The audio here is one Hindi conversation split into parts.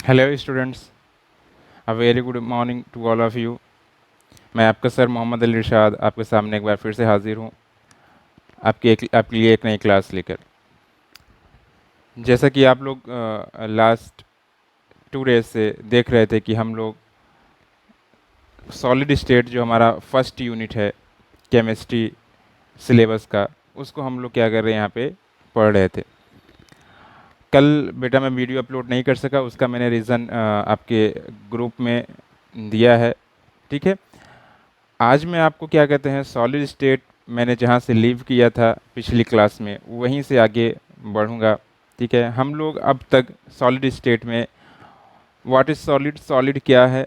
Hello students, a very good morning to all of you. मैं आपका सर मोहम्मद अली इरशाद आपके सामने एक बार फिर से हाजिर हूँ आपके लिए एक नई क्लास लेकर। जैसा कि आप लोग लास्ट 2 डेज से देख रहे थे कि हम लोग सॉलिड स्टेट जो हमारा फर्स्ट यूनिट है केमिस्ट्री सिलेबस का, उसको हम लोग क्या कर रहे हैं, यहाँ पे पढ़ रहे थे। कल बेटा मैं वीडियो अपलोड नहीं कर सका, उसका मैंने रीज़न आपके ग्रुप में दिया है। ठीक है, आज मैं आपको क्या कहते हैं सॉलिड स्टेट मैंने जहाँ से लीव किया था पिछली क्लास में वहीं से आगे बढ़ूँगा। ठीक है, हम लोग अब तक सॉलिड स्टेट में व्हाट इज़ सॉलिड, सॉलिड क्या है,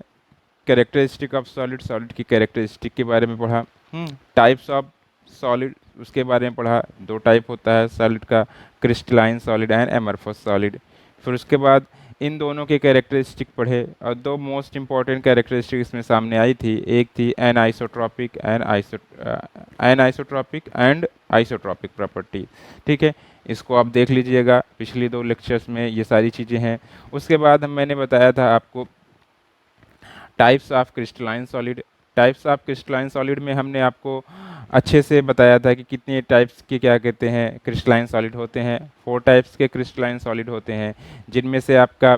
कैरेक्टरिस्टिक ऑफ सॉलिड, सॉलिड की कैरेक्टरिस्टिक के बारे में पढ़ा। टाइप्स ऑफ सॉलिड उसके बारे में पढ़ा। 2 टाइप होता है सॉलिड का, crystalline solid and amorphous solid. फिर उसके बाद इन दोनों के कैरेक्टरिस्टिक पढ़े और 2 मोस्ट इंपॉर्टेंट कैरेक्टरिस्टिक इसमें सामने आई थी। एक थी an isotropic and isotropic property. ठीक है, इसको आप देख लीजिएगा, पिछली 2 लेक्चर्स में ये सारी चीज़ें हैं। उसके बाद मैंने बताया था आपको types of crystalline solid. Types of crystalline solid में हमने आपको अच्छे से बताया था कि कितने टाइप्स के क्या कहते हैं क्रिस्टलाइन सॉलिड होते हैं। 4 टाइप्स के क्रिस्टलाइन सॉलिड होते हैं, जिनमें से आपका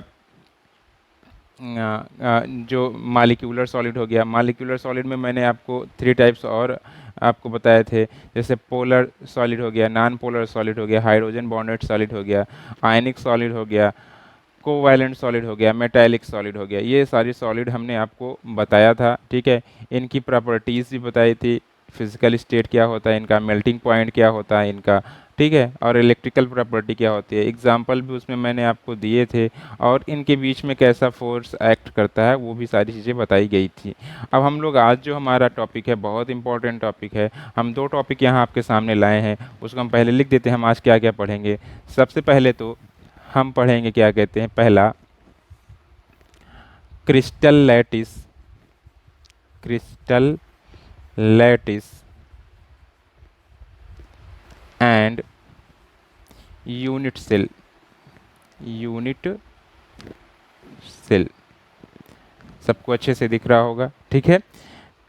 जो मालिक्यूलर सॉलिड हो गया। मालिक्यूलर सॉलिड में मैंने आपको 3 टाइप्स और आपको बताए थे, जैसे पोलर सॉलिड हो गया, नॉन पोलर सॉलिड हो गया, हाइड्रोजन बॉन्डेड सॉलिड हो गया, आयनिक सॉलिड हो गया, कोवैलेंट सॉलिड हो गया, मेटालिक सॉलिड हो गया। ये सारी सॉलिड हमने आपको बताया था। ठीक है, इनकी प्रॉपर्टीज़ भी बताई थी, फिजिकल स्टेट क्या होता है इनका, मेल्टिंग पॉइंट क्या होता है इनका। ठीक है, और इलेक्ट्रिकल प्रॉपर्टी क्या होती है, एग्जाम्पल भी उसमें मैंने आपको दिए थे, और इनके बीच में कैसा फोर्स एक्ट करता है वो भी सारी चीज़ें बताई गई थी। अब हम लोग आज जो हमारा टॉपिक है बहुत इंपॉर्टेंट टॉपिक है। हम 2 टॉपिक यहाँ आपके सामने लाए हैं, उसको हम पहले लिख देते हैं हम आज क्या क्या पढ़ेंगे। सबसे पहले तो हम पढ़ेंगे क्या कहते हैं, पहला crystal lattice. Crystal lattice and unit cell. Unit cell सबको अच्छे से दिख रहा होगा। ठीक है,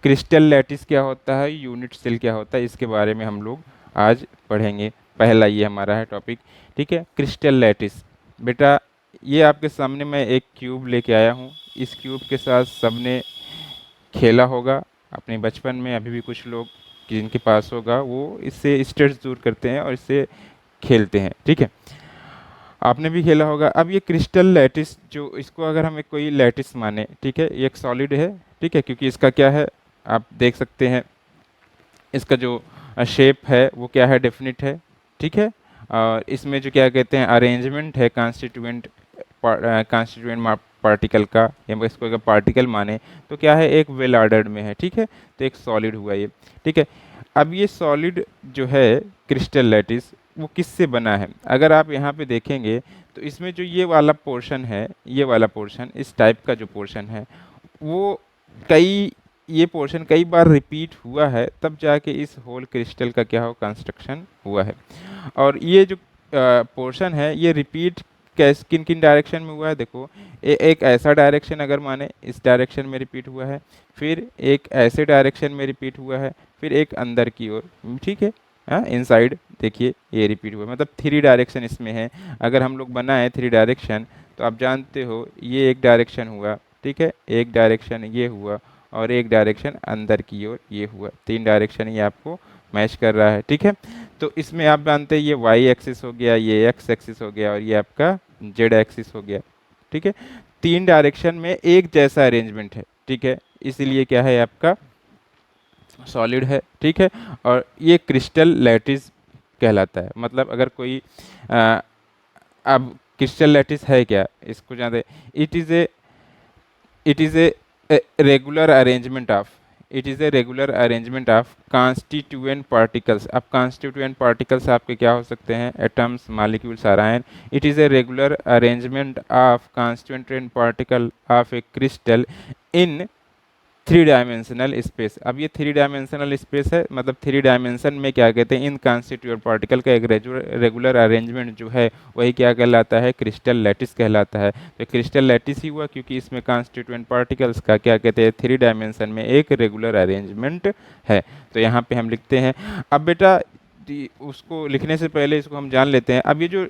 क्रिस्टल लैटिस क्या होता है, यूनिट सेल क्या होता है, इसके बारे में हम लोग आज पढ़ेंगे। पहला ये हमारा है टॉपिक। ठीक है, क्रिस्टल लैटिस। बेटा ये आपके सामने मैं एक क्यूब लेके आया हूँ। इस क्यूब के साथ सबने खेला होगा अपने बचपन में। अभी भी कुछ लोग जिनके पास होगा वो इससे स्ट्रेस दूर करते हैं और इससे खेलते हैं। ठीक है, आपने भी खेला होगा। अब ये क्रिस्टल लैटिस, जो इसको अगर हम एक कोई लैटिस माने, ठीक है, ये एक सॉलिड है। ठीक है, क्योंकि इसका क्या है आप देख सकते हैं, इसका जो शेप है वो क्या है, डेफिनिट है। ठीक है, और इसमें जो क्या कहते हैं अरेंजमेंट है कॉन्स्टिट्यूएंट पार्टिकल का, या इसको अगर पार्टिकल माने तो क्या है, एक वेल ऑर्डर्ड में है। ठीक है, तो एक सॉलिड हुआ ये। ठीक है, अब ये सॉलिड जो है क्रिस्टल लैटिस वो किससे बना है, अगर आप यहाँ पे देखेंगे तो इसमें जो ये वाला पोर्शन है, ये वाला पोर्शन, इस टाइप का जो पोर्शन है वो कई ये पोर्शन कई बार रिपीट हुआ है, तब जाके इस होल क्रिस्टल का क्या हो कंस्ट्रक्शन हुआ है। और ये जो पोर्शन है ये रिपीट कैस किन किन डायरेक्शन में हुआ है, देखो एक ऐसा डायरेक्शन अगर माने इस डायरेक्शन में रिपीट हुआ है, फिर एक ऐसे डायरेक्शन में रिपीट हुआ है, फिर एक अंदर की ओर। ठीक है, हाँ इनसाइड देखिए ये रिपीट हुआ है, मतलब 3 डायरेक्शन इसमें है। अगर हम लोग बनाए 3 डायरेक्शन तो आप जानते हो ये एक डायरेक्शन हुआ। ठीक है, एक डायरेक्शन ये हुआ और एक डायरेक्शन अंदर की ओर ये हुआ। 3 डायरेक्शन ये आपको मैच कर रहा है। ठीक है, तो इसमें आप जानते हैं ये वाई एक्सिस हो गया, ये एक्स एक्सिस हो गया और ये आपका जेड एक्सिस हो गया। ठीक है, 3 डायरेक्शन में एक जैसा अरेंजमेंट है। ठीक है, इसीलिए क्या है आपका सॉलिड है। ठीक है, और ये क्रिस्टल लैटिस कहलाता है। मतलब अगर कोई अ, अब क्रिस्टल लैटिस है क्या, इसको जानते, it is a it is a regular arrangement of it is a regular arrangement of constituent particles. अब कॉन्स्टिट्यूएंट पार्टिकल्स आपके क्या हो सकते हैं, atoms, molecules or ions. It is a regular arrangement of constituent particle of a crystal in three dimensional space. अब ये थ्री डायमेंशनल स्पेस है, मतलब थ्री डायमेंशन में क्या कहते हैं, इन कॉन्स्टिट्यूएंट पार्टिकल का एक रेगुलर अरेंजमेंट जो है वही क्या कहलाता है, क्रिस्टल लैटिस कहलाता है। तो क्रिस्टल लैटिस ही हुआ क्योंकि इसमें कॉन्स्टिट्यूएंट पार्टिकल्स का क्या कहते हैं, थ्री डायमेंशन में एक रेगुलर अरेंजमेंट है। तो यहाँ पे हम लिखते हैं। अब बेटा उसको लिखने से पहले इसको हम जान लेते हैं। अब ये जो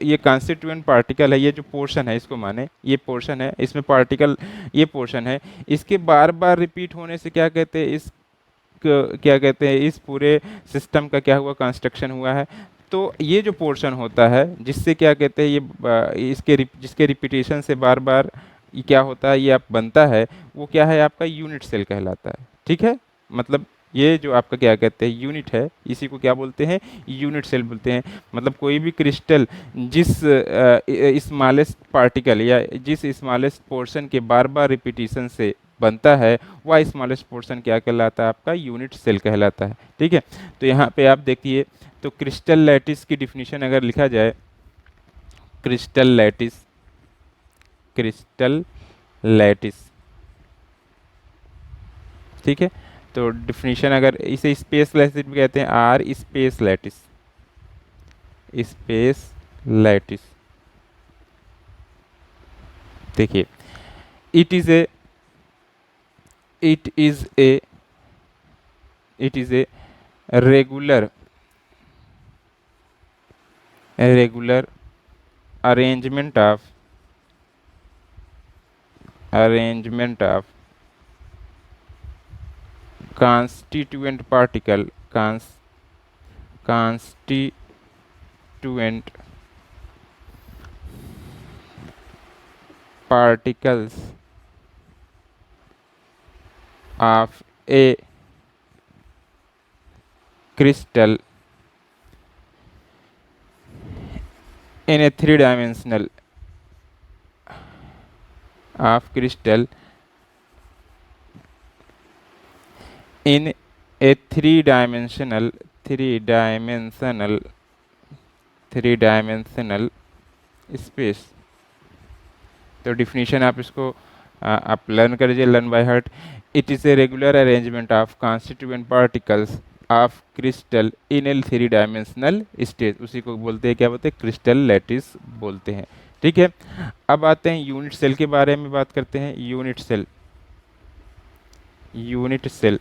ये कॉन्स्टिट्यूएंट पार्टिकल है, ये जो पोर्शन है इसको माने, ये पोर्शन है, इसमें पार्टिकल ये पोर्शन है, इसके बार बार रिपीट होने से क्या कहते हैं, क्या कहते हैं, इस पूरे सिस्टम का क्या हुआ, कंस्ट्रक्शन हुआ है। तो ये जो पोर्शन होता है जिससे क्या कहते हैं, जिसके रिपीटेशन से बार बार ये क्या होता है, ये आप बनता है, वो क्या है, आपका यूनिट सेल कहलाता है। ठीक है, मतलब ये जो आपका क्या कहते हैं यूनिट है, इसी को क्या बोलते हैं, यूनिट सेल बोलते हैं। मतलब कोई भी क्रिस्टल जिस स्मॉलेस्ट पार्टिकल या जिस स्मॉलेस्ट पोर्शन के बार बार रिपीटिशन से बनता है, वह स्मॉलेस्ट पोर्शन क्या कहलाता है, आपका यूनिट सेल कहलाता है। ठीक है, तो यहाँ पे आप देखिए, तो क्रिस्टल लैटिस की डिफिनीशन अगर लिखा जाए, क्रिस्टल लैटिस, क्रिस्टल लैटिस, ठीक है, तो डिफिनीशन अगर इसे स्पेस लैटिस भी कहते हैं, or space lattice, space lattice. देखिए, it is a it is a it is a regular regular arrangement of constituent particle constituent particles of a crystal in a three-dimensional of crystal in a three-dimensional space। तो डिफिनीशन आप इसको आप लर्न कर लीजिए, learn by heart. It is a regular arrangement of constituent particles of crystal in A three dimensional stage, उसी को बोलते हैं, क्या बोलते हैं, क्रिस्टल लैटिस बोलते हैं। ठीक है, अब आते हैं यूनिट सेल के बारे में बात करते हैं। यूनिट सेल, यूनिट सेल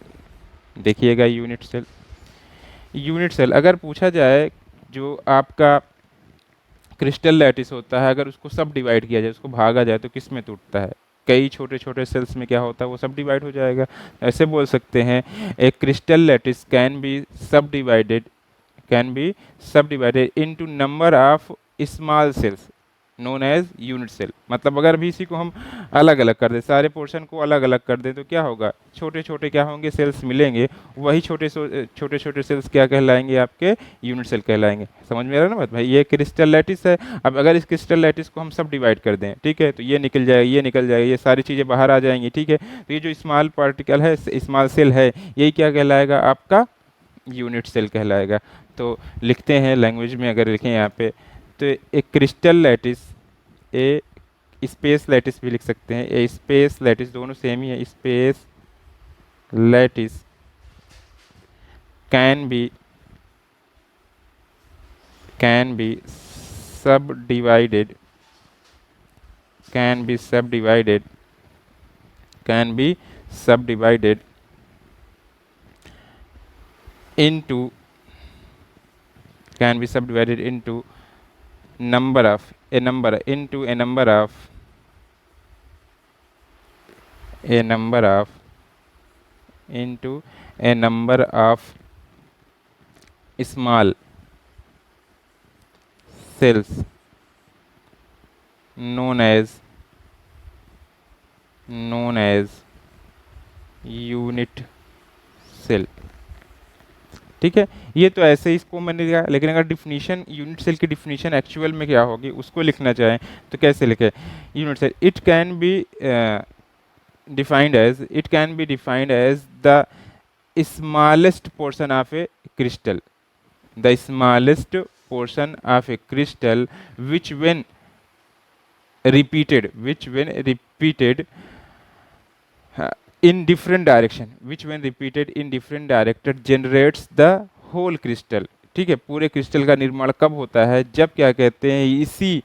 देखिएगा, यूनिट सेल, यूनिट सेल अगर पूछा जाए, जो आपका क्रिस्टल लैटिस होता है, अगर उसको सब डिवाइड किया जाए, उसको भागा जाए, तो किस में टूटता है, कई छोटे छोटे सेल्स में क्या होता है, वो सब डिवाइड हो जाएगा। ऐसे बोल सकते हैं, एक crystal lattice can be subdivided into number of small cells known as unit cell. मतलब अगर भी इसी को हम अलग अलग कर दें, सारे पोर्शन को अलग अलग कर दें, तो क्या होगा, छोटे छोटे क्या होंगे, सेल्स मिलेंगे, वही छोटे छोटे सेल्स क्या कहलाएंगे, आपके यूनिट सेल कहलाएंगे। समझ में आ रहा है ना बात भाई, ये क्रिस्टल लैटिस है। अब अगर इस क्रिस्टल लैटिस को हम सब डिवाइड कर दें, ठीक है, तो ये निकल जाएगा, ये निकल जाएगा, ये सारी चीज़ें बाहर आ जाएंगी। ठीक है, तो ये जो स्मॉल पार्टिकल है, स्मॉल सेल है, यही क्या कहलाएगा, आपका यूनिट सेल कहलाएगा। तो लिखते हैं लैंग्वेज में, अगर लिखें यहाँ पे, तो एक क्रिस्टल लैटिस, ए स्पेस लैटिस भी लिख सकते हैं, ए स्पेस लैटिस, दोनों सेम ही है। Space lattice can B subdivided can be subdivided into number of a number into a number of into a number of small cells known as unit cell. ठीक है, ये तो ऐसे ही इसको मैंने लिखा, लेकिन अगर डिफिनीशन यूनिट सेल की डिफिनीशन एक्चुअल में क्या होगी, उसको लिखना चाहें तो कैसे लिखें, unit cell it can be defined as the smallest portion of a crystal, the smallest portion of a crystal which when repeated in different direction, which when repeated in different direction generates the whole crystal। ठीक है, पूरे क्रिस्टल का निर्माण कब होता है, जब क्या कहते हैं इसी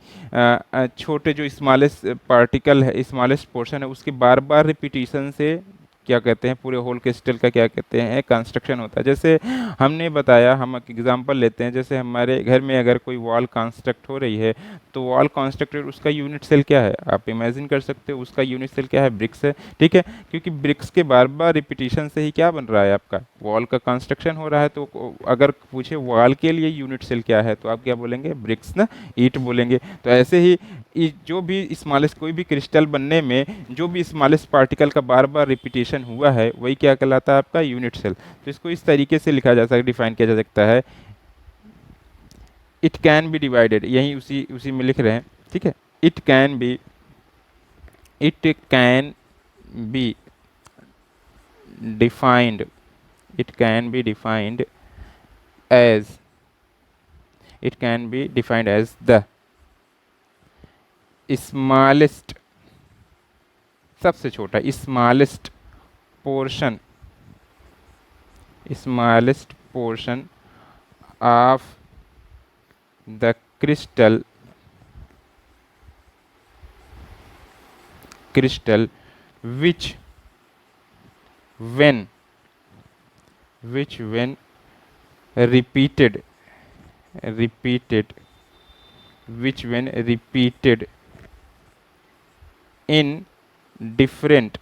छोटे जो स्मॉलेस्ट पार्टिकल है, स्मॉलेस्ट पोर्शन है, उसके बार बार रिपीटिशन से क्या कहते हैं पूरे होल क्रिस्टल का क्या कहते हैं कंस्ट्रक्शन होता है। जैसे हमने बताया, हम एक एग्जांपल लेते हैं, जैसे हमारे घर में अगर कोई वॉल कंस्ट्रक्ट हो रही है, तो वॉल कंस्ट्रक्टेड उसका यूनिट सेल क्या है, आप इमेजिन कर सकते हो, उसका यूनिट सेल क्या है, ब्रिक्स है। ठीक है, क्योंकि ब्रिक्स के बार बार रिपीटिशन से ही क्या बन रहा है, आपका वॉल का कंस्ट्रक्शन हो रहा है। तो अगर पूछे वॉल के लिए यूनिट सेल क्या है, तो आप क्या बोलेंगे, ब्रिक्स ना, ईट बोलेंगे। तो ऐसे ही जो भी स्मॉलेस्ट कोई भी क्रिस्टल बनने में जो भी स्मॉलेस्ट पार्टिकल का बार बार रिपीटेशन हुआ है, वही क्या कहलाता है, आपका यूनिट सेल। तो इसको इस तरीके से लिखा जा सकता है, डिफाइन किया जा सकता है, इट कैन बी डिवाइडेड, यही उसी उसी में लिख रहे हैं। ठीक है, it can B, it can be defined, it can be defined as, it can be defined as the smallest, सबसे छोटा smallest portion, smallest portion of the crystal, crystal which when, which when repeated, repeated, which when repeated in different,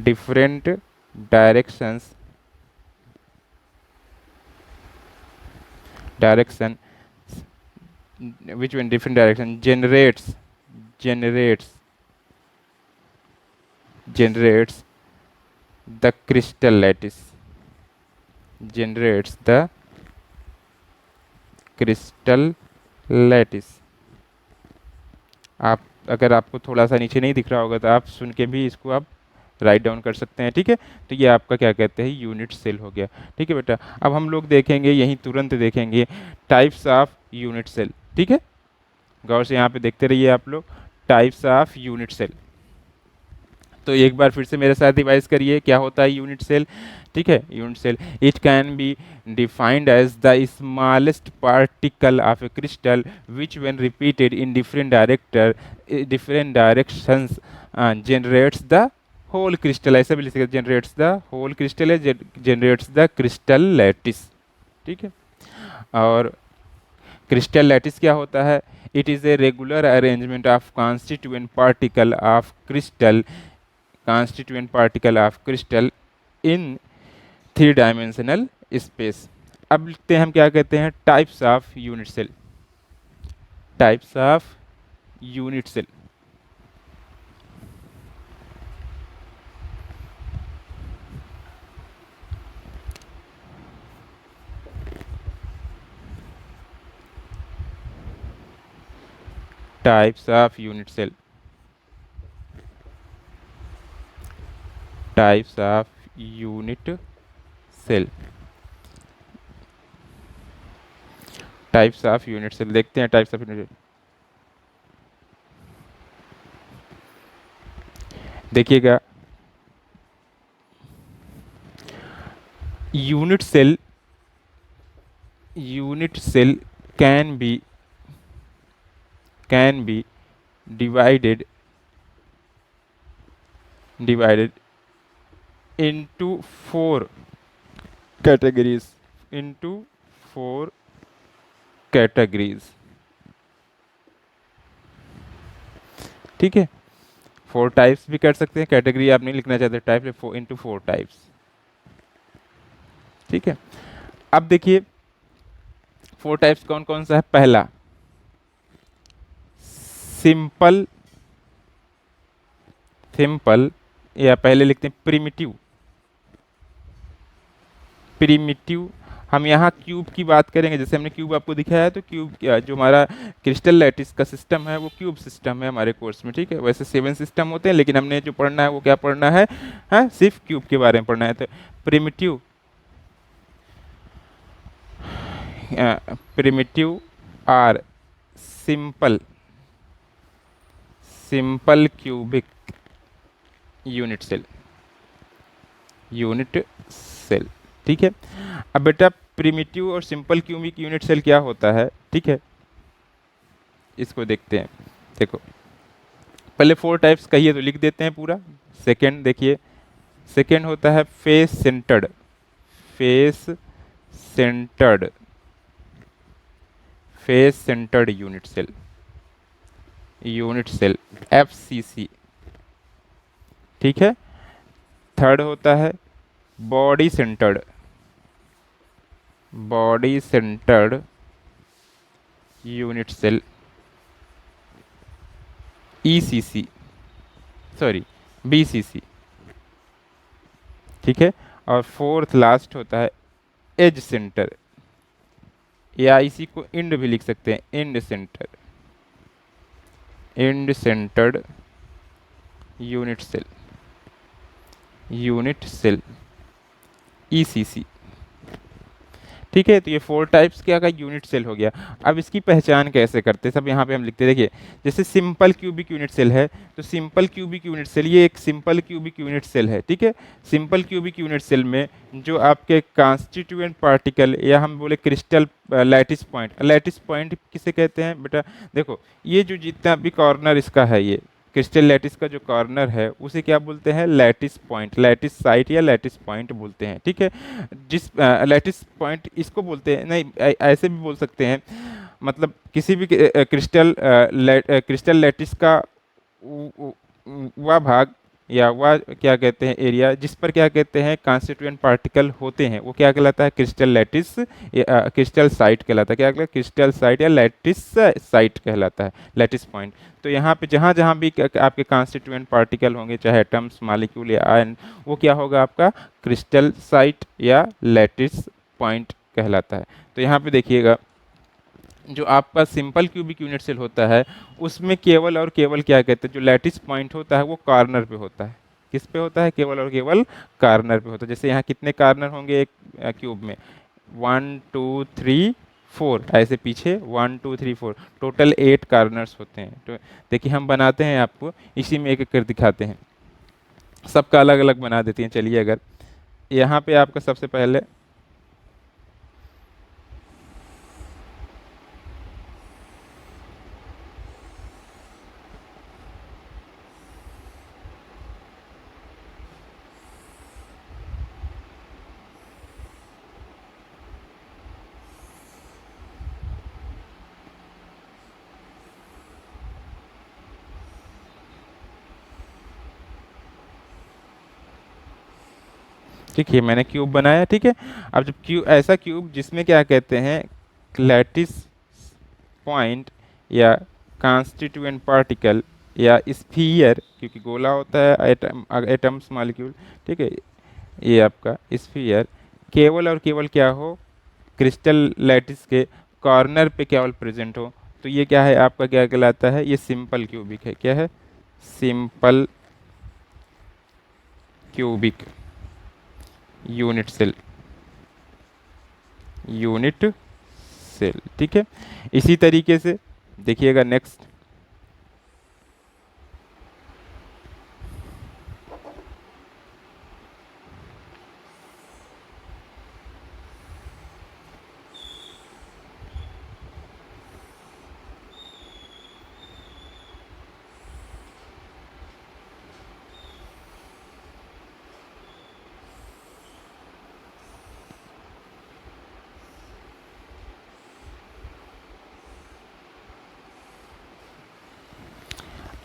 different directions, direction, which when different direction generates, generates, generates the crystal lattice, generates the crystal lattice। आप अगर आपको थोड़ा सा नीचे नहीं दिख रहा होगा तो आप सुन के भी इसको आप राइट डाउन कर सकते हैं। ठीक है, तो ये आपका क्या कहते हैं यूनिट सेल हो गया। ठीक है बेटा, अब हम लोग देखेंगे, यहीं तुरंत देखेंगे टाइप्स ऑफ यूनिट सेल। ठीक है, गौर से यहाँ पे देखते रहिए आप लोग, टाइप्स ऑफ यूनिट सेल। तो एक बार फिर से मेरे साथ रिवाइज करिए, क्या होता है यूनिट सेल। ठीक है, unit cell, it can be defined as the smallest particle of a crystal which when repeated in different different directions generates the whole crystal, ऐसा भी लिख सकते, जनरेट्स द होल क्रिस्टल है, जनरेट्स द क्रिस्टल लैटिस। ठीक है, और क्रिस्टल लैटिस क्या होता है, it is a regular arrangement of constituent particle of crystal, constituent particle of crystal in 3 dimensional space। अब लिखते हैं हम, क्या कहते हैं, types of unit cell, types of unit cell. Types of unit cell, types of unit cell, types of unit cell. देखते हैं टाइप्स ऑफ यूनिट। देखिएगा, unit cell, unit cell can be, can be divided, divided into 4 categories, into 4 categories। ठीक है, 4 टाइप्स भी कर सकते हैं, कैटेगरी आप नहीं लिखना चाहते, टाइप इंटू 4 टाइप्स। ठीक है, अब देखिए 4 टाइप्स कौन कौन सा है। पहला सिंपल, सिंपल, या पहले लिखते हैं प्रिमिटिव, प्रिमिटिव। हम यहाँ क्यूब की बात करेंगे, जैसे हमने क्यूब आपको दिखाया है, तो क्यूब जो हमारा क्रिस्टल लैटिस का सिस्टम है वो क्यूब सिस्टम है हमारे कोर्स में। ठीक है, वैसे 7 सिस्टम होते हैं, लेकिन हमने जो पढ़ना है वो क्या पढ़ना है, हाँ, सिर्फ क्यूब के बारे में पढ़ना है। तो primitive, primitive or simple, simple cubic, unit cell, unit cell, ठीक है। अब बेटा प्रिमिटिव और सिंपल क्यूबिक यूनिट सेल क्या होता है, ठीक है, इसको देखते हैं। देखो पहले 4 टाइप्स कहिए तो लिख देते हैं पूरा। सेकंड देखिए, सेकंड होता है face centred, face centred, face centred unit cell, unit cell FCC, ठीक है। थर्ड होता है body centred, body centred unit cell ECC, sorry BCC, ठीक है। और फोर्थ लास्ट होता है एज सेंटर, या इसी को इंड भी लिख सकते हैं, end centre, end centred unit cell, unit cell ECC, ठीक है। तो ये 4 टाइप्स क्या का यूनिट सेल हो गया। अब इसकी पहचान कैसे करते हैं, सब यहाँ पे हम लिखते हैं। देखिए जैसे सिंपल क्यूबिक यूनिट सेल है, तो सिंपल क्यूबिक यूनिट सेल ये एक सिंपल क्यूबिक यूनिट सेल है, ठीक है। सिंपल क्यूबिक यूनिट सेल में जो आपके कॉन्स्टिट्यूएंट पार्टिकल या हम बोले क्रिस्टल लैटिस पॉइंट किसे कहते हैं बेटा, देखो ये जो जितना भी कॉर्नर इसका है, ये क्रिस्टल लैटिस का जो कॉर्नर है उसे क्या बोलते हैं, लैटिस पॉइंट, लैटिस साइट या लैटिस पॉइंट बोलते हैं, ठीक है। जिस लैटिस पॉइंट इसको बोलते हैं, नहीं ऐसे भी बोल सकते हैं, मतलब किसी भी क्रिस्टल लैटिस का वह भाग या वह क्या कहते हैं एरिया जिस पर क्या कहते हैं कॉन्स्टिट्यूएंट पार्टिकल होते हैं, वो क्या कहलाता है, क्रिस्टल लैटिस, क्रिस्टल साइट कहलाता है। क्या कहलाता है, क्रिस्टल साइट या लैटिस साइट कहलाता है, लैटिस पॉइंट। तो यहाँ पे जहाँ जहाँ भी आपके कॉन्स्टिट्यूएंट पार्टिकल होंगे, चाहे एटम्स, मॉलिक्यूल या आयन, वो क्या होगा आपका क्रिस्टल साइट या लैटिस पॉइंट कहलाता है। तो यहाँ पे देखिएगा जो आपका सिंपल क्यूबिक यूनिट सेल होता है उसमें केवल और केवल क्या कहते हैं, जो लैटिस पॉइंट होता है वो कॉर्नर पे होता है। किस पे होता है, केवल और केवल कॉर्नर पे होता है। जैसे यहाँ कितने कॉर्नर होंगे एक क्यूब में, 1 2 3 4, ऐसे पीछे 1 2 3 4, टोटल 8 कॉर्नर्स होते हैं। तो देखिए हम बनाते हैं, आपको इसी में एक एक कर दिखाते हैं, सबका अलग अलग बना देती हैं। चलिए अगर यहाँ पे आपका सबसे पहले ठीक है मैंने क्यूब बनाया, ठीक है। अब जब क्यूब, ऐसा क्यूब जिसमें क्या कहते हैं लैटिस पॉइंट या कॉन्स्टिट्यूएंट पार्टिकल या स्फीयर, क्योंकि गोला होता है एटम्स मॉलिक्यूल, ठीक है, ये आपका स्फीयर केवल और केवल क्या हो, क्रिस्टल लैटिस के कॉर्नर पे केवल प्रेजेंट हो, तो ये क्या है आपका, क्या कहलाता है, ये सिंपल क्यूबिक है। क्या है, simple cubic unit cell, unit cell, ठीक है। इसी तरीके से देखिएगा नेक्स्ट,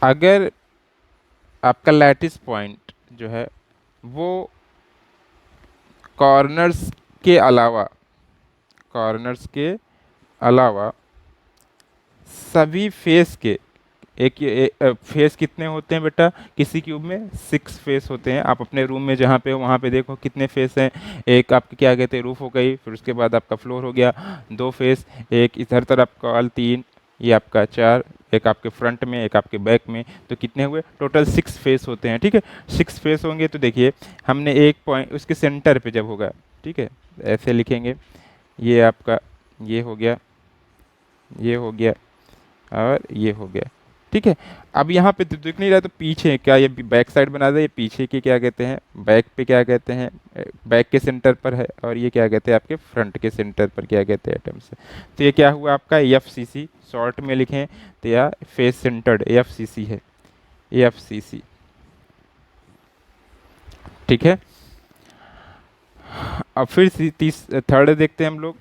अगर आपका लैटिस पॉइंट जो है वो कॉर्नर्स के अलावा, कॉर्नर्स के अलावा सभी फेस के, फेस कितने होते हैं बेटा किसी क्यूब में, 6 फेस होते हैं। आप अपने रूम में जहाँ पे हो वहाँ पे देखो कितने फेस हैं, एक आपकी क्या कहते हैं रूफ हो गई, फिर उसके बाद आपका फ्लोर हो गया 2 फेस, एक इधर तरफ कॉल 3, ये आपका 4, एक आपके फ्रंट में एक आपके बैक में, तो कितने हुए टोटल 6 फेस होते हैं, ठीक है। 6 फेस होंगे तो देखिए हमने एक पॉइंट उसके सेंटर पे जब होगा, ठीक है, ऐसे लिखेंगे, ये आपका ये हो गया, ये हो गया और ये हो गया, ठीक है। अब यहाँ पे तो दिख नहीं रहा, तो पीछे क्या ये बैक साइड बना दे, ये पीछे के क्या कहते हैं, बैक पे क्या कहते हैं, बैक के सेंटर पर है, और ये क्या कहते हैं आपके फ्रंट के सेंटर पर क्या कहते हैं एटम्स। तो ये क्या हुआ आपका एफसीसी, शॉर्ट में लिखें तो या फेस सेंटर्ड एफसीसी है, एफसीसी। ठीक है। अब फिर थर्ड देखते हैं हम लोग।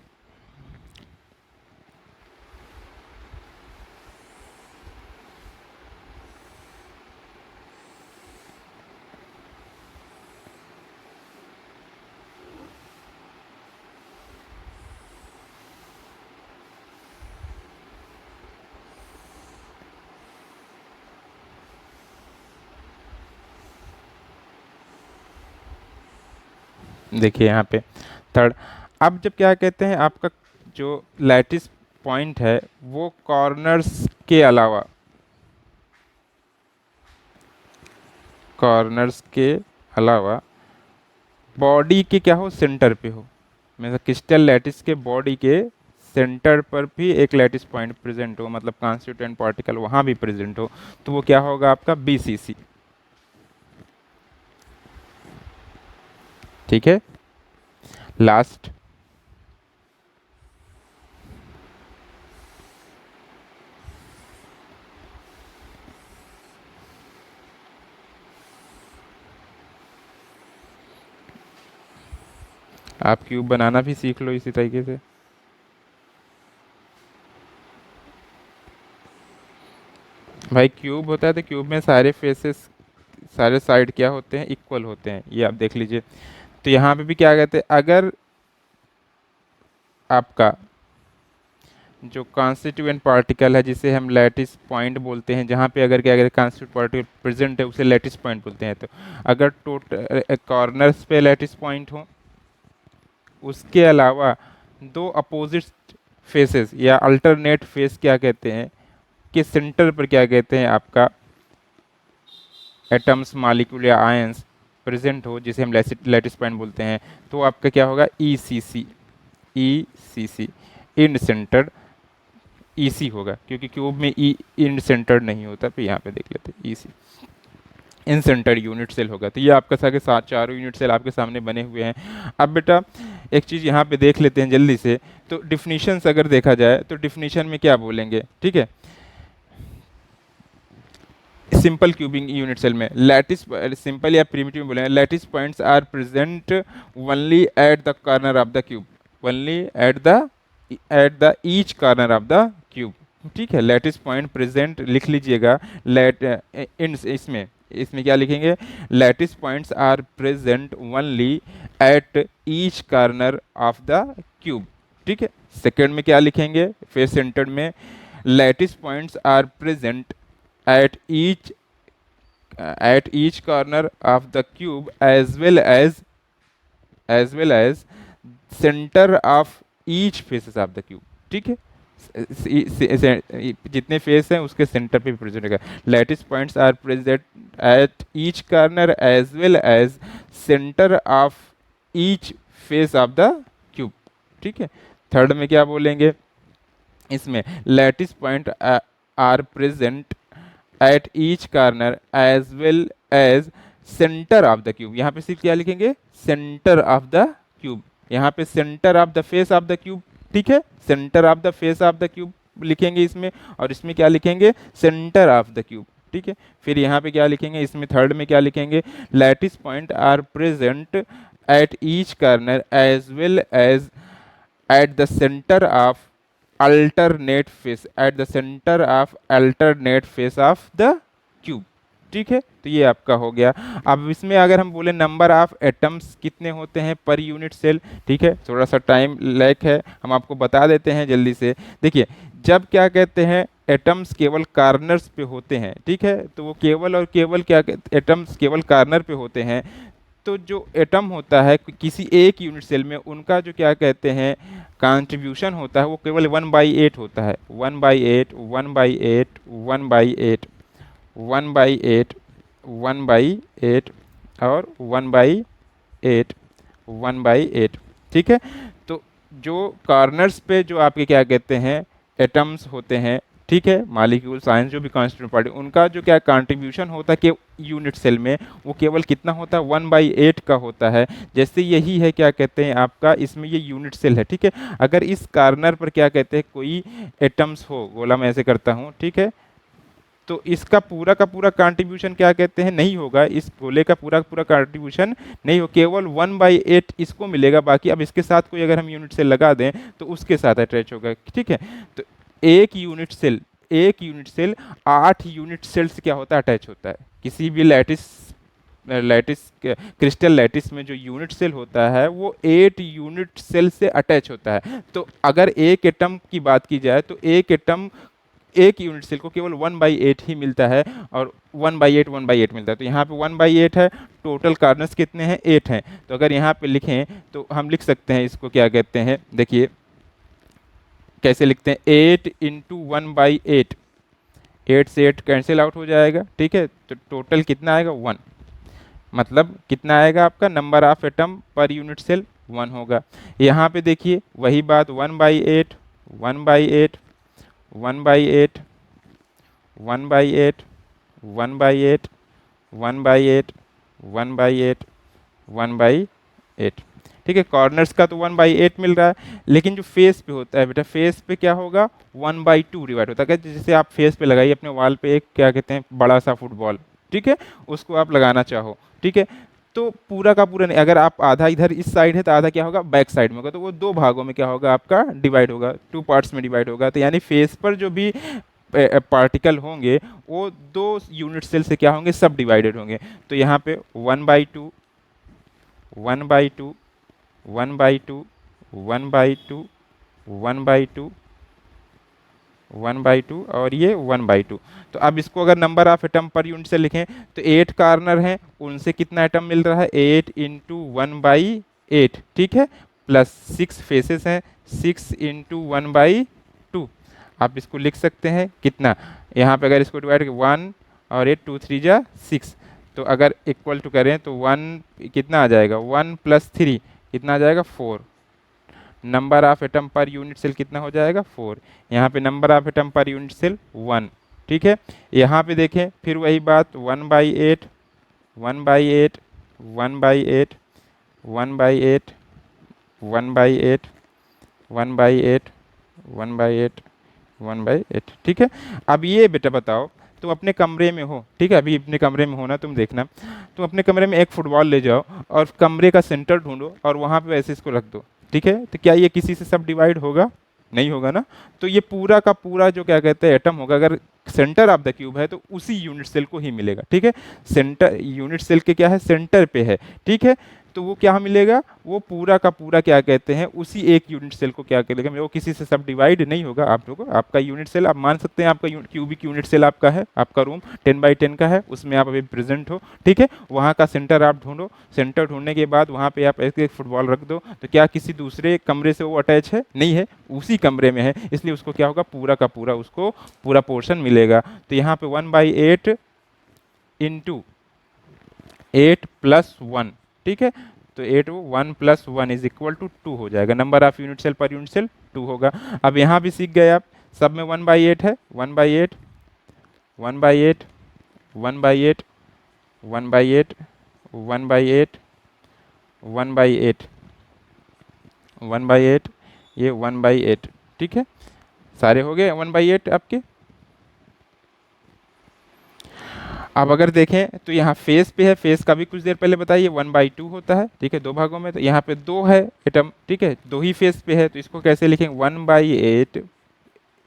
देखिए यहाँ पे थर्ड। अब जब क्या कहते हैं आपका जो लैटिस पॉइंट है वो कॉर्नर्स के अलावा, कॉर्नर्स के अलावा बॉडी के क्या हो, सेंटर पे हो, मतलब क्रिस्टल लैटिस के बॉडी के सेंटर पर भी एक लैटिस पॉइंट प्रेजेंट हो, मतलब कॉन्स्टिट्यूएंट पार्टिकल वहाँ भी प्रेजेंट हो, तो वो क्या होगा आपका बीसीसी। ठीक है। लास्ट, आप क्यूब बनाना भी सीख लो इसी तरीके से। भाई क्यूब होता है तो क्यूब में सारे फेसेस, सारे साइड क्या होते हैं, इक्वल होते हैं, ये आप देख लीजिए। तो यहाँ पे भी क्या कहते हैं, अगर आपका जो कॉन्स्टिट्यूएंट पार्टिकल है जिसे हम लैटिस पॉइंट बोलते हैं, जहाँ पे अगर क्या अगर कॉन्स्टिट्यूएंट पार्टिकल प्रेजेंट है उसे लैटिस पॉइंट बोलते हैं। तो अगर टोटल कॉर्नर्स पे लैटिस पॉइंट हो, उसके अलावा दो अपोजिट फेसेस या अल्टरनेट फेस क्या कहते हैं कि सेंटर पर क्या कहते हैं आपका एटम्स, मॉलिक्यूल या आयंस प्रेजेंट हो, जिसे हम लैटिस पॉइंट बोलते हैं, तो आपका क्या होगा ईसीसी, ईसीसी, इन सेंटर्ड। ईसी होगा क्योंकि क्यूब में ई इन सेंटर्ड नहीं होता, फिर यहाँ पे देख लेते हैं ईसी, इन सेंटर्ड यूनिट सेल होगा। तो ये आपका सारे सात चारों यूनिट सेल आपके सामने बने हुए हैं। अब बेटा एक चीज़ यहाँ पे देख लेते हैं जल्दी से, तो डिफिनीशंस अगर देखा जाए तो डिफिनीशन में क्या बोलेंगे, ठीक है। सिंपल क्यूबिंग यूनिट सेल में लैटिस, सिंपल या प्रिमिटिव में बोलेंगे, lattice points are present only at the corner of the cube, only at the each corner of the cube. ठीक है, लैटिस पॉइंट प्रेजेंट लिख लीजिएगा, लेट इन इसमें इसमें क्या लिखेंगे, lattice points are present only at each corner of the cube. ठीक है। सेकंड में क्या लिखेंगे, फेस सेंटर्ड में, lattice points are present at each corner of the cube as well as center of each faces of the cube। ठीक है। जितने फेस हैं उसके सेंटर पे प्रेजेंट होगा। Lattice points are present at each corner as well as centre of each face of the cube. ठीक है। थर्ड में क्या बोलेंगे, इसमें lattice point are present at each corner as well as centre of the cube. यहाँ पे सिर्फ क्या लिखेंगे, सेंटर ऑफ द क्यूब, यहाँ पे centre of the face of the cube. ठीक है, centre of the face of the cube लिखेंगे इसमें, और इसमें क्या लिखेंगे, सेंटर ऑफ द क्यूब। ठीक है। फिर यहाँ पे क्या लिखेंगे, इसमें थर्ड में क्या लिखेंगे, lattice point are present at each corner as well as at the centre of alternate face, at the centre of alternate face of the cube. ठीक है, तो ये आपका हो गया। अब इसमें अगर हम बोले नंबर ऑफ एटम्स कितने होते हैं पर यूनिट सेल, ठीक है, थोड़ा सा टाइम लैग है, हम आपको बता देते हैं जल्दी से। देखिए, जब क्या कहते हैं एटम्स केवल कार्नर्स पे होते हैं, ठीक है, तो वो केवल और केवल क्या कहते, एटम्स केवल कार्नर पे होते हैं, तो जो एटम होता है किसी एक यूनिट सेल में, उनका जो क्या कहते हैं कंट्रीब्यूशन होता है वो केवल 1/8 होता है, 1/8, 1/8, 1/8, 1/8, 1/8 और 1/8, 1/8। ठीक है। तो जो कॉर्नर्स पे जो आपके क्या कहते हैं एटम्स होते हैं, ठीक है, मॉलिक्यूल साइंस जो भी कॉन्स्टिट्यूएंट पार्ट उनका जो क्या कंट्रीब्यूशन होता है कि यूनिट सेल में, वो केवल कितना होता है 1/8 का होता है। जैसे यही है क्या कहते हैं आपका, इसमें ये यूनिट सेल है, ठीक है। अगर इस कार्नर पर क्या कहते हैं कोई एटम्स हो, गोला मैं ऐसे करता हूँ, ठीक है, तो इसका पूरा का पूरा कंट्रीब्यूशन क्या कहते हैं नहीं होगा, इस गोले का पूरा का पूरा कंट्रीब्यूशन नहीं हो, केवल 1/8 इसको मिलेगा। बाकी अब इसके साथ कोई अगर हम यूनिट सेल लगा दें तो उसके साथ अटैच होगा, ठीक है। तो एक यूनिट सेल 8 यूनिट सेल्स क्या होता है अटैच होता है। किसी भी लैटिस लैटिस क्रिस्टल लैटिस में जो यूनिट सेल होता है वो 8 यूनिट सेल से अटैच होता है। तो अगर एक एटम की बात की जाए तो एक यूनिट सेल को केवल 1/8 ही मिलता है, और 1/8 मिलता है। तो यहाँ पे 1/8 है, टोटल कार्नर्स कितने हैं 8 हैं। तो अगर यहाँ पे लिखें तो हम लिख सकते हैं इसको क्या कहते हैं, देखिए कैसे लिखते हैं, 8 इंटू 1/8, 8 से 8 कैंसिल आउट हो जाएगा, ठीक है। तो टोटल कितना आएगा 1, मतलब कितना आएगा आपका number of atom per unit cell 1 होगा। यहाँ पे देखिए वही बात 1/8 1/8 1/8 1/8 1/8 1/8 1/8 1/8, ठीक है। कॉर्नर्स का तो 1/8 मिल रहा है, लेकिन जो फेस पे होता है बेटा, फेस पे क्या होगा 1/2 डिवाइड होता है। जैसे आप फेस पे लगाइए अपने वॉल पे एक क्या कहते हैं बड़ा सा फुटबॉल, ठीक है, उसको आप लगाना चाहो, ठीक है, तो पूरा का पूरा नहीं, अगर आप आधा इधर इस साइड है तो आधा क्या होगा बैक साइड में होगा, तो वो 2 भागों में क्या होगा आपका डिवाइड होगा, 2 पार्ट्स में डिवाइड होगा। तो यानी फेस पर जो भी पार्टिकल होंगे वो 2 यूनिट सेल से क्या होंगे सब डिवाइडेड होंगे। तो यहाँ पे 1/2 1/2 1/2 1/2 1/2 1/2 और ये 1/2। तो अब इसको अगर number of atom per unit से लिखें तो 8 कार्नर हैं, उनसे कितना एटम मिल रहा है 8 इंटू 1/8, ठीक है, प्लस 6 फेसेस हैं 6 इंटू 1/2। आप इसको लिख सकते हैं कितना, यहाँ पे अगर इसको डिवाइड 1 और 8 2 3 जा 6, तो अगर इक्वल टू करें तो 1 कितना आ जाएगा 1 + 3 कितना आ जाएगा 4। Number of atom per unit cell कितना हो जाएगा 4। यहाँ पे number of atom per unit cell 1, ठीक है। यहाँ पे देखें फिर वही बात 1/8 1/8 1/8 1/8 1/8 1/8 1/8 1/8, ठीक है। अब ये बेटा बताओ, तुम अपने कमरे में हो, ठीक है, अभी अपने कमरे में हो ना, तुम देखना, तुम अपने कमरे में एक फुटबॉल ले जाओ और कमरे का सेंटर ढूंढो और वहाँ पे ऐसे इसको रख दो, ठीक है। तो क्या ये किसी से सब डिवाइड होगा, नहीं होगा ना। तो ये पूरा का पूरा जो क्या कहते हैं एटम होगा, अगर सेंटर ऑफ द क्यूब है तो उसी यूनिट सेल को ही मिलेगा, ठीक है। सेंटर यूनिट सेल के क्या है सेंटर पे है, ठीक है, तो वो क्या मिलेगा, वो पूरा का पूरा क्या कहते हैं उसी एक यूनिट सेल को क्या करेगा, वो किसी से सब डिवाइड नहीं होगा। आप लोगों आपका यूनिट सेल आप मान सकते हैं, आपका क्यूबिक यूनिट सेल आपका है, आपका रूम 10x10 का है, उसमें आप अभी प्रेजेंट हो, ठीक है। वहाँ का सेंटर आप ढूंढो, सेंटर ढूंढने के बाद वहाँ पे आप एक एक फुटबॉल रख दो, तो क्या किसी दूसरे कमरे से वो अटैच है, नहीं है, उसी कमरे में है, इसलिए उसको क्या होगा पूरा का पूरा उसको पूरा पोर्शन मिलेगा। तो यहाँ पे 1/8 इंटू 8 + 1, ठीक है, तो 8 1 + 1 इज इक्वल टू 2 हो जाएगा। Number of unit cell per unit cell 2 होगा। अब यहाँ भी सीख गए आप, सब में 1/8 है, 1/8 1/8 1/8 1/8 1/8 1/8 1/8 ये 1/8, ठीक है, सारे हो गए 1/8 आपके। अब अगर देखें तो यहाँ फेस पे है, फेस का भी कुछ देर पहले बताइए 1/2 होता है, ठीक है, 2 भागों में, तो यहाँ पे 2 है एटम, ठीक है, 2 ही फेस पे है, तो इसको कैसे लिखेंगे 1/8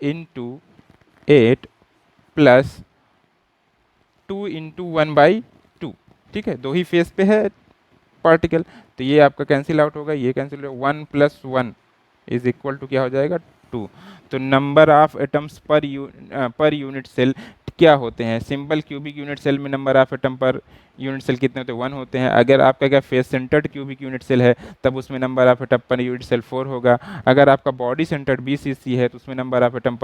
इंटू 8 + 2 इंटू 1/2, ठीक है, 2 ही फेस पे है पार्टिकल, तो ये आपका कैंसिल आउट होगा, ये कैंसिल होगा, 1 + 1 इज इक्वल टू क्या हो जाएगा 2। तो number of atoms per unit cell क्या होते हैं, सिंपल क्यूबिक यूनिट सेल में number of atom per unit cell कितने होते हैं 1 होते हैं। अगर आपका क्या face centred cubic unit cell है तब उसमें number of atom per unit cell 4 होगा। अगर आपका बॉडी सेंटर्ड BCC है तो उसमें number of atom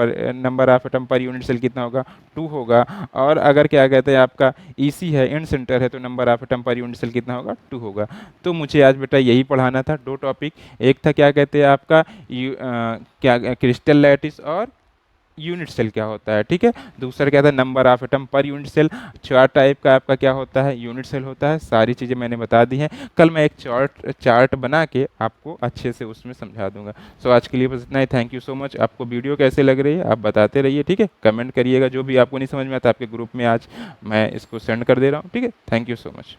per unit cell कितना होगा 2 होगा। और अगर क्या कहते हैं आपका EC है, एंड सेंटर है, तो number of atom per unit cell कितना होगा 2 होगा। तो मुझे आज बेटा यही पढ़ाना था, 2 टॉपिक, एक था क्या कहते हैं आपका क्या क्रिस्टल लैटिस और यूनिट सेल क्या होता है, ठीक है। दूसरा क्या था, number of atom per unit cell. चार टाइप का आपका क्या होता है, यूनिट सेल होता है। सारी चीज़ें मैंने बता दी हैं। कल मैं एक चार्ट बना के आपको अच्छे से उसमें समझा दूंगा। सो आज के लिए बस इतना ही। Thank you so much. आपको वीडियो कैसे लग रही है आप बताते रहिए, ठीक है। कमेंट करिएगा, जो भी आपको नहीं समझ में आता आपके ग्रुप में आज मैं इसको सेंड कर दे रहा हूँ, ठीक है। Thank you so much.